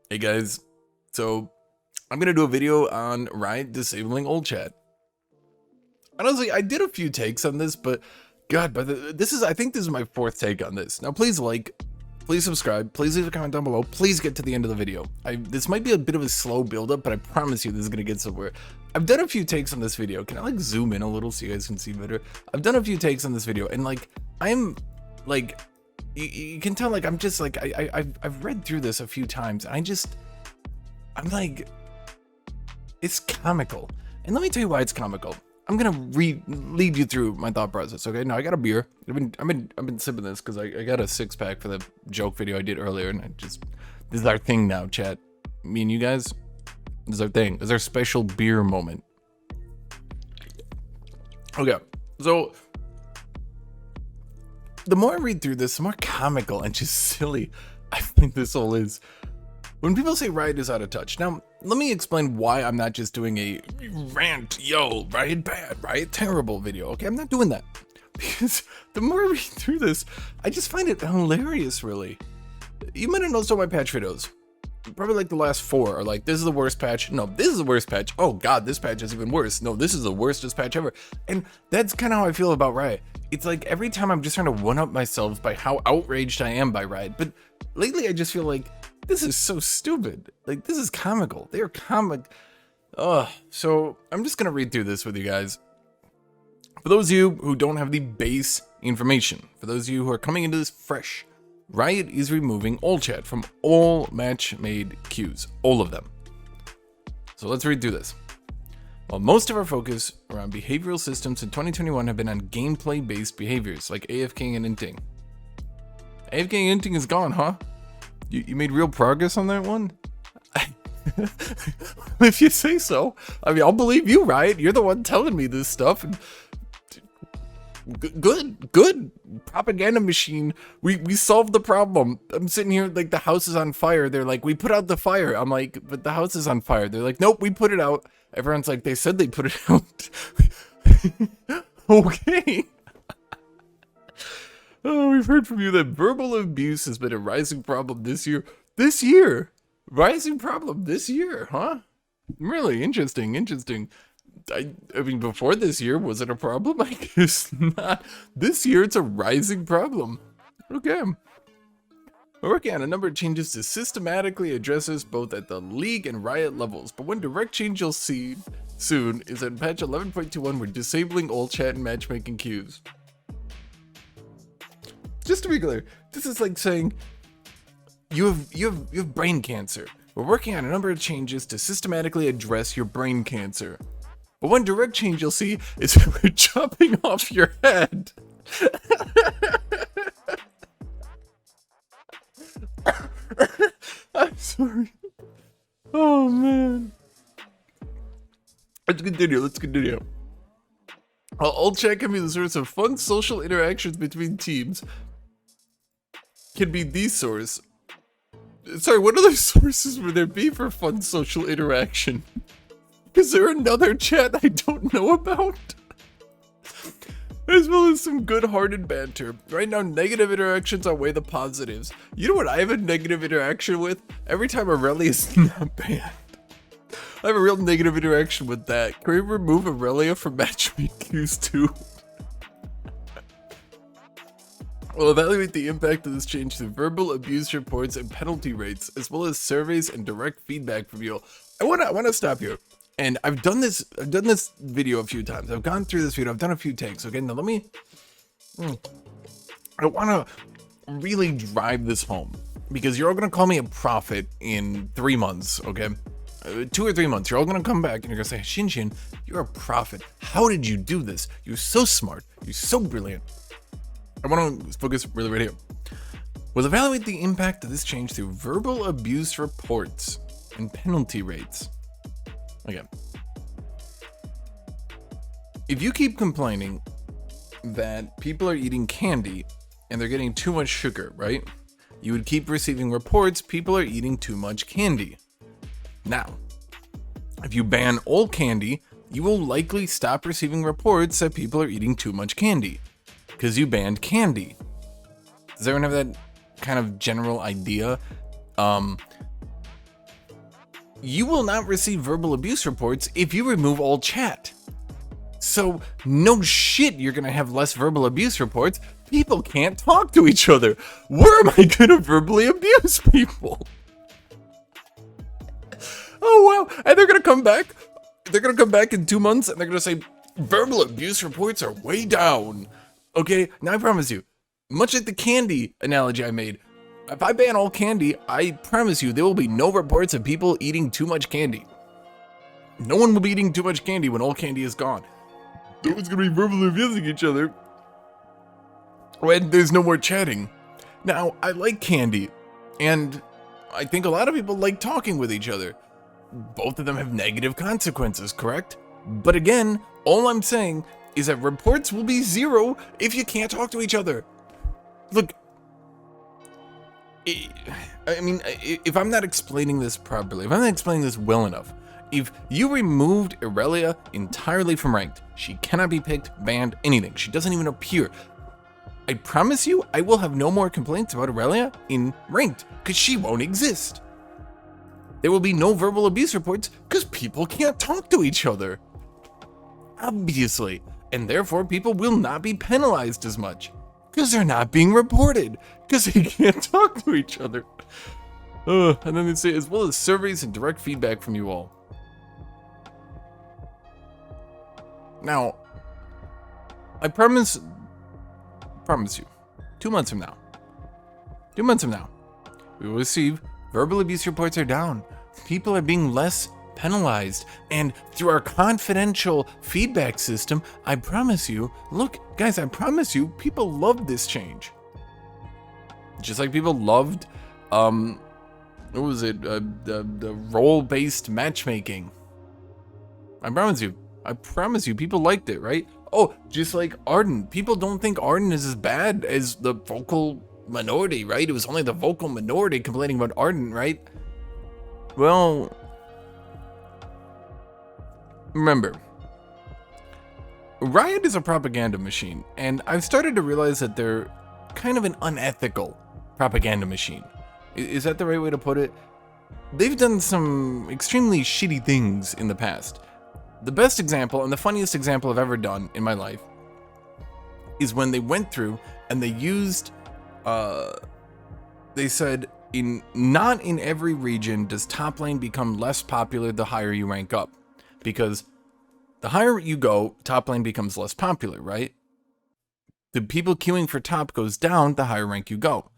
Hey guys, so I'm gonna do a video on Riot disabling old chat. Honestly, I did a few takes on this, but God, I think this is my fourth take on this. Now, please like, please subscribe, please leave a comment down below, please get to the end of the video. This might be a bit of a slow build-up, but I promise you this is gonna get somewhere. I've done a few takes on this video. Can I like zoom in a little so you guys can see better? I've done a few takes on this video, and like I'm like. You can tell, like, I'm just like I've read through this a few times, and I'm like, it's comical. And let me tell you why it's comical. I'm gonna lead you through my thought process. Okay, now I got a beer. I've been sipping this because I got a 6-pack for the joke video I did earlier, and this is our thing now, chat. Me and you guys, this is our thing. This is our special beer moment. Okay, so the more I read through this, the more comical and just silly I think this all is. When people say Riot is out of touch, now let me explain why I'm not just doing a rant, yo, Riot bad, Riot terrible video. Okay, I'm not doing that. Because the more I read through this, I just find it hilarious, really. You might have noticed all my patch videos. Probably like the last 4 are like, this is the worst patch. No, this is the worst patch. Oh God, this patch is even worse. No, this is the worstest patch ever. And that's kind of how I feel about Riot. It's like every time I'm just trying to one-up myself by how outraged I am by Riot. But lately I just feel like this is so stupid. Like, this is comical. They are comic. Ugh. So I'm just gonna read through this with you guys. For those of you who don't have the base information, for those of you who are coming into this fresh, Riot is removing old chat from all match-made queues, all of them. So let's read through this. While most of our focus around behavioral systems in 2021 have been on gameplay-based behaviors like AFKing and inting. AFKing and inting is gone, huh? You made real progress on that one? If you say so. I mean, I'll believe you, Riot. You're the one telling me this stuff. And good propaganda machine. We solved the problem. I'm sitting here like the house is on fire. They're like, we put out the fire. I'm like, but the house is on fire. They're like, nope, we put it out. Everyone's like, they said they put it out. Okay. Oh, we've heard from you that verbal abuse has been a rising problem this year. This year? Rising problem this year, huh? Really interesting. I mean, before this year, was it a problem? I guess not. This year, it's a rising problem. Okay. We're working on a number of changes to systematically address this both at the League and Riot levels, but one direct change you'll see soon is that in patch 11.21, we're disabling old chat and matchmaking queues. Just to be clear, this is like saying you have brain cancer. We're working on a number of changes to systematically address your brain cancer. But one direct change you'll see is we're chopping off your head. I'm sorry. Oh man. Let's continue. While old chat can be the source of fun social interactions between teams, can be the source. Sorry, what other sources would there be for fun social interaction? Is there another chat I don't know about? As well as some good-hearted banter. Right now, negative interactions outweigh the positives. You know what I have a negative interaction with? Every time Aurelia is not banned. I have a real negative interaction with that. Can we remove Aurelia from matchmaking queues too? We'll evaluate the impact of this change through verbal abuse reports and penalty rates, as well as surveys and direct feedback from you. I wanna stop here. And I've done this video a few times. I've gone through this video. I've done a few takes. Okay, now let me. I want to really drive this home because you're all gonna call me a prophet in 3 months. Okay, 2 or 3 months. You're all gonna come back and you're gonna say, Hashinshin, you're a prophet. How did you do this? You're so smart. You're so brilliant. I want to focus really right here. We'll evaluate the impact of this change through verbal abuse reports and penalty rates. Okay. If you keep complaining that people are eating candy and they're getting too much sugar, right? You would keep receiving reports people are eating too much candy. Now, if you ban all candy, you will likely stop receiving reports that people are eating too much candy because you banned candy. Does everyone have that kind of general idea? you will not receive verbal abuse reports if you remove all chat. So no shit, you're gonna have less verbal abuse reports. People can't talk to each other. Where am I gonna verbally abuse people? Oh wow, and they're gonna come back. They're gonna come back in 2 months and they're gonna say verbal abuse reports are way down. Okay, now I promise you, much like the candy analogy I made, if I ban all candy, I promise you there will be no reports of people eating too much candy. No one will be eating too much candy when all candy is gone. No one's gonna be verbally abusing each other when there's no more chatting. Now, I like candy, and I think a lot of people like talking with each other. Both of them have negative consequences, correct? But again, all I'm saying is that reports will be 0 if you can't talk to each other. Look, I mean, if I'm not explaining this properly, if I'm not explaining this well enough, if you removed Irelia entirely from ranked, she cannot be picked, banned, anything. She doesn't even appear. I promise you, I will have no more complaints about Irelia in ranked, because she won't exist. There will be no verbal abuse reports, because people can't talk to each other. Obviously. And therefore, people will not be penalized as much, because they're not being reported, because they can't talk to each other. And then they say, as well as surveys and direct feedback from you all. Now, I promise you, 2 months from now, we will receive verbal abuse reports are down. People are being less penalized. And through our confidential feedback system, I promise you, look, guys, I promise you, people love this change. Just like people loved, what was it, the role-based matchmaking. I promise you, people liked it, right? Oh, just like Arden. People don't think Arden is as bad as the vocal minority, right? It was only the vocal minority complaining about Arden, right? Well, remember, Riot is a propaganda machine, and I've started to realize that they're kind of an unethical propaganda machine. Is that the right way to put it? They've done some extremely shitty things in the past. The best example, and the funniest example I've ever done in my life, is when they went through and they used, they said, not in every region does top lane become less popular the higher you rank up. Because the higher you go, top lane becomes less popular, right? The people queuing for top goes down the higher rank you go.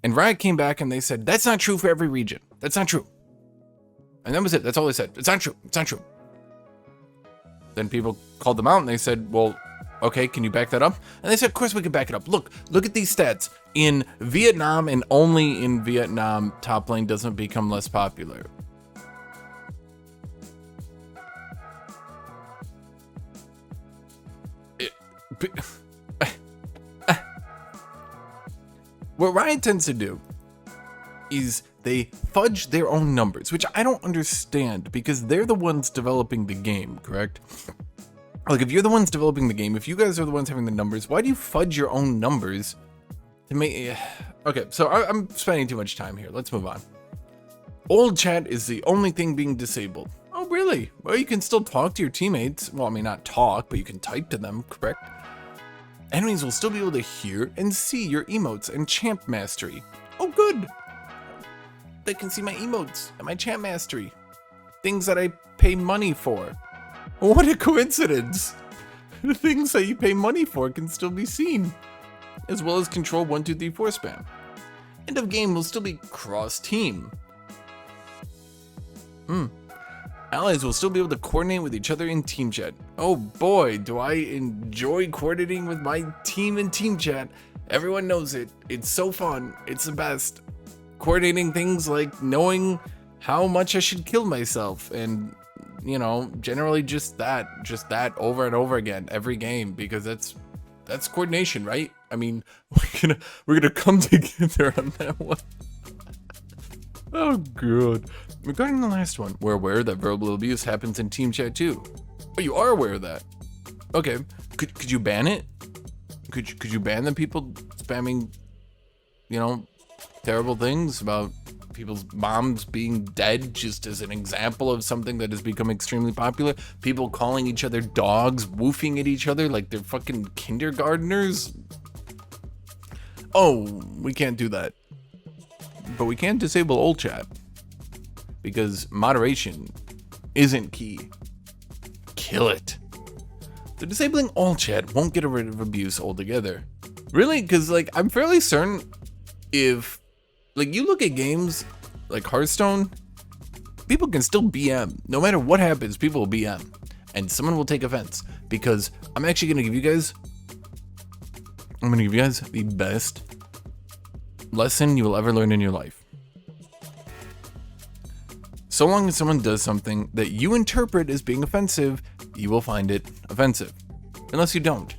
And Riot came back and they said, that's not true for every region. That's not true. And that was it. That's all they said. It's not true. It's not true. Then people called them out and they said, well, okay, can you back that up? And they said, of course we can back it up. Look at these stats. In Vietnam and only in Vietnam, top lane doesn't become less popular. What Riot tends to do is they fudge their own numbers, which I don't understand because they're the ones developing the game, correct? Like, if you're the ones developing the game, if you guys are the ones having the numbers, why do you fudge your own numbers to make... Okay, so I'm spending too much time here. Let's move on. Old chat is the only thing being disabled. Oh, really? Well, you can still talk to your teammates. Well, I mean, not talk, but you can type to them, correct? Enemies will still be able to hear and see your emotes and champ mastery. Oh, good! They can see my emotes and my champ mastery. Things that I pay money for. What a coincidence! The things that you pay money for can still be seen. As well as control 1, 2, 3, 4 spam. End of game will still be cross-team. Allies will still be able to coordinate with each other in team chat. Oh boy, do I enjoy coordinating with my team in team chat. Everyone knows it. It's so fun. It's the best. Coordinating things like knowing how much I should kill myself and, you know, generally just that over and over again every game, because that's coordination, right? I mean, we're gonna come together on that one. Oh god. Regarding the last one, we're aware that verbal abuse happens in team chat too. Oh, you are aware of that. Okay. Could you ban it? Could you ban the people spamming, you know, terrible things about people's moms being dead, just as an example of something that has become extremely popular. People calling each other dogs, woofing at each other like they're fucking kindergartners. Oh, we can't do that. But we can disable old chat, because moderation isn't key. Kill it. So disabling all chat won't get rid of abuse altogether. Really? Because, like, I'm fairly certain if, like, you look at games like Hearthstone, people can still BM. No matter what happens, people will BM. And someone will take offense. Because I'm actually going to give you guys the best lesson you will ever learn in your life. So long as someone does something that you interpret as being offensive, you will find it offensive. Unless you don't.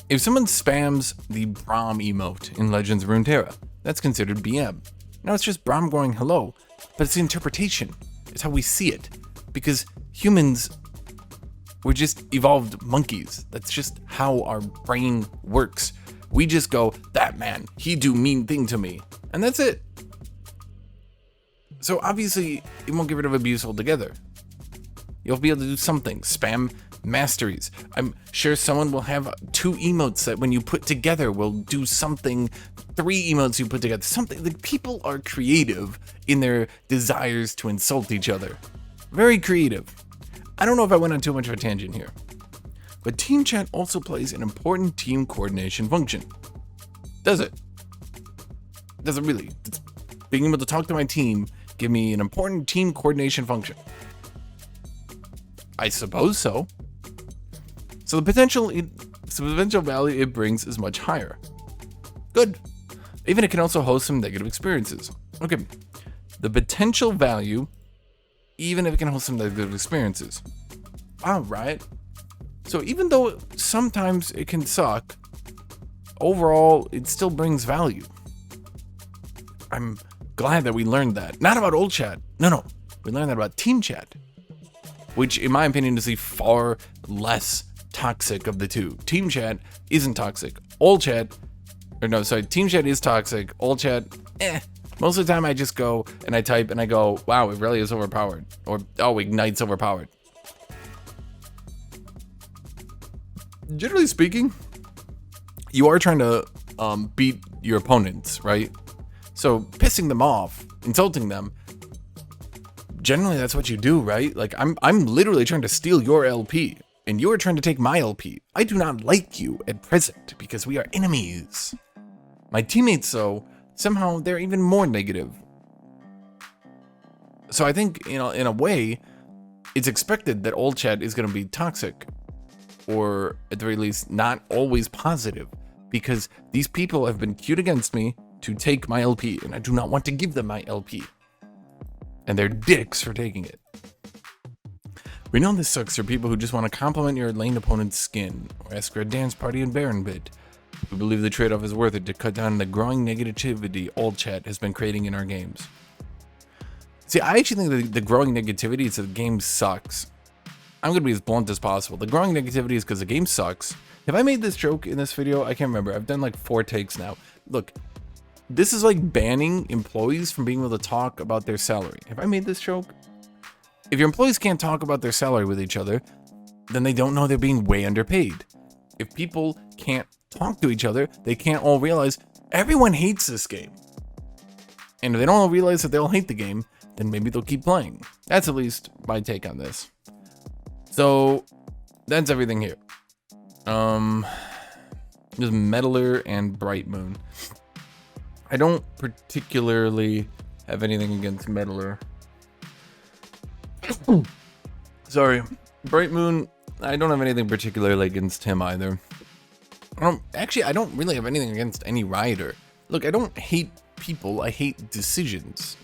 If someone spams the Braum emote in Legends of Runeterra, that's considered BM. Now it's just Braum going hello, but it's the interpretation. It's how we see it. Because humans, we're just evolved monkeys. That's just how our brain works. We just go, that man, he do mean thing to me. And that's it. So obviously, it won't get rid of abuse altogether. You'll be able to do something. Spam masteries. I'm sure someone will have 2 emotes that when you put together will do something. 3 emotes you put together. Something. Like, people are creative in their desires to insult each other. Very creative. I don't know if I went on too much of a tangent here. But team chat also plays an important team coordination function. Does it? Does it really? Does being able to talk to my team give me an important team coordination function? I suppose so. So the potential value it brings is much higher. Good. Even it can also host some negative experiences. Okay. The potential value, even if it can host some negative experiences. Wow, Riot. So even though sometimes it can suck, overall, it still brings value. I'm glad that we learned that. Not about old chat. No. We learned that about team chat. Which, in my opinion, is the far less toxic of the two. Team chat isn't toxic. Team chat is toxic. Old chat, Most of the time I just go and I type and I go, wow, it really is overpowered. Or, oh, Ignite's overpowered. Generally speaking, you are trying to beat your opponents, right? So pissing them off, insulting them, generally that's what you do, right? Like I'm literally trying to steal your LP and you're trying to take my LP. I do not like you at present because we are enemies. My teammates, though, somehow they're even more negative. So I think, you know, in a way, it's expected that old chat is going to be toxic, or at the very least, not always positive, because these people have been queued against me to take my LP, and I do not want to give them my LP. And they're dicks for taking it. We know this sucks for people who just want to compliment your lane opponent's skin, or ask for a dance party in Baron Bit. We believe the trade-off is worth it to cut down the growing negativity old chat has been creating in our games. See, I actually think the growing negativity is that the game sucks. I'm going to be as blunt as possible. The growing negativity is because the game sucks. Have I made this joke in this video? I can't remember. I've done like 4 takes now. Look, this is like banning employees from being able to talk about their salary. Have I made this joke? If your employees can't talk about their salary with each other, then they don't know they're being way underpaid. If people can't talk to each other, they can't all realize everyone hates this game. And if they don't all realize that they all hate the game, then maybe they'll keep playing. That's at least my take on this. So that's everything here. Just Meddler and Bright Moon. I don't particularly have anything against Meddler. Sorry. Bright Moon, I don't have anything particularly against him either. I don't really have anything against any Rioter. Look, I don't hate people, I hate decisions.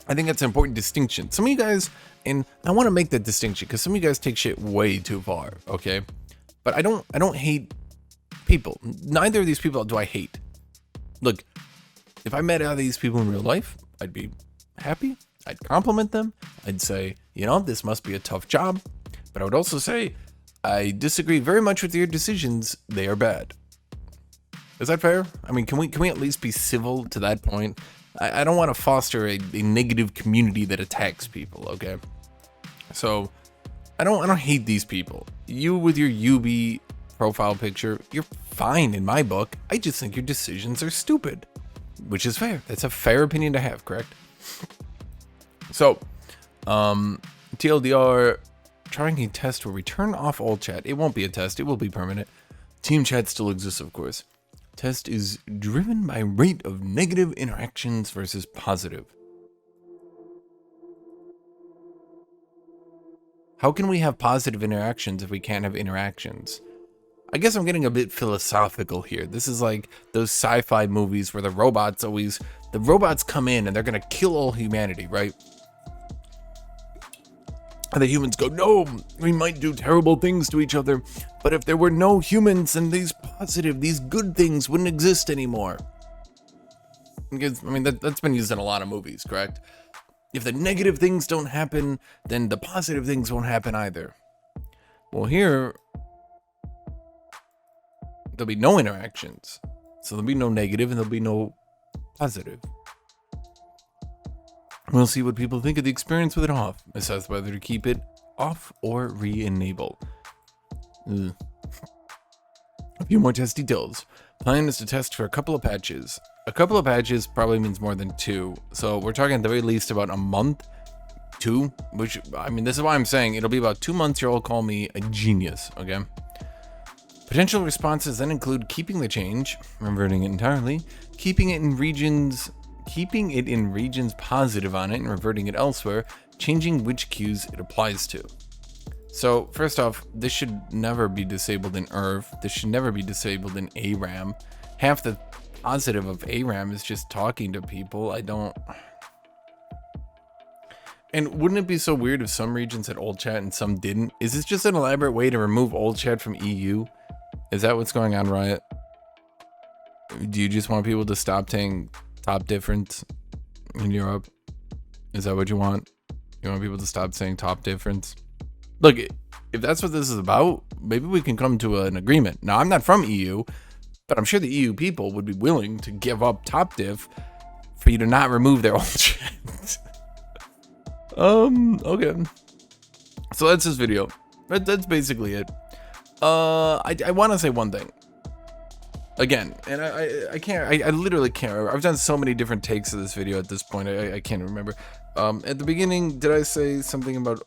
I think that's an important distinction. Some of you guys, and I want to make that distinction because some of you guys take shit way too far, okay? But I don't hate people. Neither of these people do I hate. Look, if I met out of these people in real life, I'd be happy. I'd compliment them. I'd say, you know, this must be a tough job. But I would also say, I disagree very much with your decisions. They are bad. Is that fair? I mean, can we at least be civil to that point? I don't want to foster a negative community that attacks people, okay? So I don't hate these people. You with your UB profile picture, you're fine in my book. I just think your decisions are stupid, which is fair. That's a fair opinion to have, correct? So, TLDR, trying a test where we turn off all chat. It won't be a test, it will be permanent. Team chat still exists, of course. Test is driven by rate of negative interactions versus positive. How can we have positive interactions if we can't have interactions? I guess I'm getting a bit philosophical here. This is like those sci-fi movies where the robots come in and they're gonna kill all humanity, right? And the humans go, no, we might do terrible things to each other, but if there were no humans, then these good things wouldn't exist anymore. Because, I mean, that's been used in a lot of movies, correct? If the negative things don't happen, then the positive things won't happen either. Well, here, there'll be no interactions. So there'll be no negative and there'll be no positive. We'll see what people think of the experience with it off. Assess whether to keep it off or re-enable. A few more test details. Plan is to test for a couple of patches. A couple of patches probably means more than 2. So we're talking at the very least about a month, 2, which, I mean, this is why I'm saying it'll be about 2 months. You'll all call me a genius, okay? Potential responses then include keeping the change, reverting it entirely, keeping it in regions positive on it and reverting it elsewhere, changing which queues it applies to. So first off, this should never be disabled in IRV. This should never be disabled in ARAM. Half the positive of ARAM is just talking to people. And wouldn't it be so weird if some regions had old chat and some didn't? Is this just an elaborate way to remove old chat from EU? Is that what's going on, Riot? Do you just want people to stop saying top difference in Europe? Is that what you want? You want people to stop saying top difference? Look, if that's what this is about, maybe we can come to an agreement. Now, I'm not from EU, but I'm sure the EU people would be willing to give up top diff for you to not remove their old chat. Okay. So that's this video. That's basically it. I want to say one thing. Again, and I literally can't. I've done so many different takes of this video at this point. I can't remember. At the beginning, did I say something about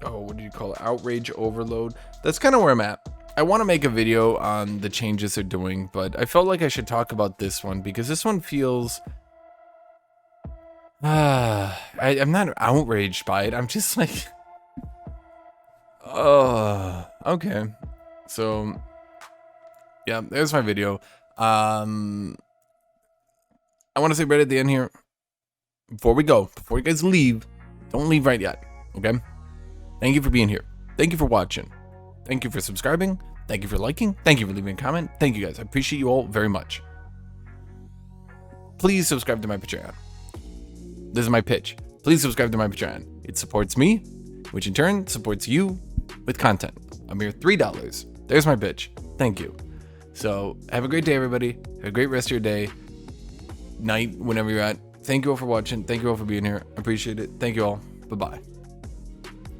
what do you call it? Outrage overload. That's kind of where I'm at. I want to make a video on the changes they're doing, but I felt like I should talk about this one because this one feels. I'm not outraged by it. I'm just like, okay. So. Yeah, there's my video. I want to say right at the end here, before you guys leave, don't leave right yet, okay? Thank you for being here. Thank you for watching. Thank you for subscribing. Thank you for liking. Thank you for leaving a comment. Thank you guys. I appreciate you all very much. Please subscribe to my Patreon. This is my pitch. Please subscribe to my Patreon. It supports me, which in turn supports you with content. A mere $3. There's my pitch. Thank you. So have a great day, everybody. Have a great rest of your day, night, whenever you're at. Thank you all for watching. Thank you all for being here. I appreciate it. Thank you all. Bye-bye.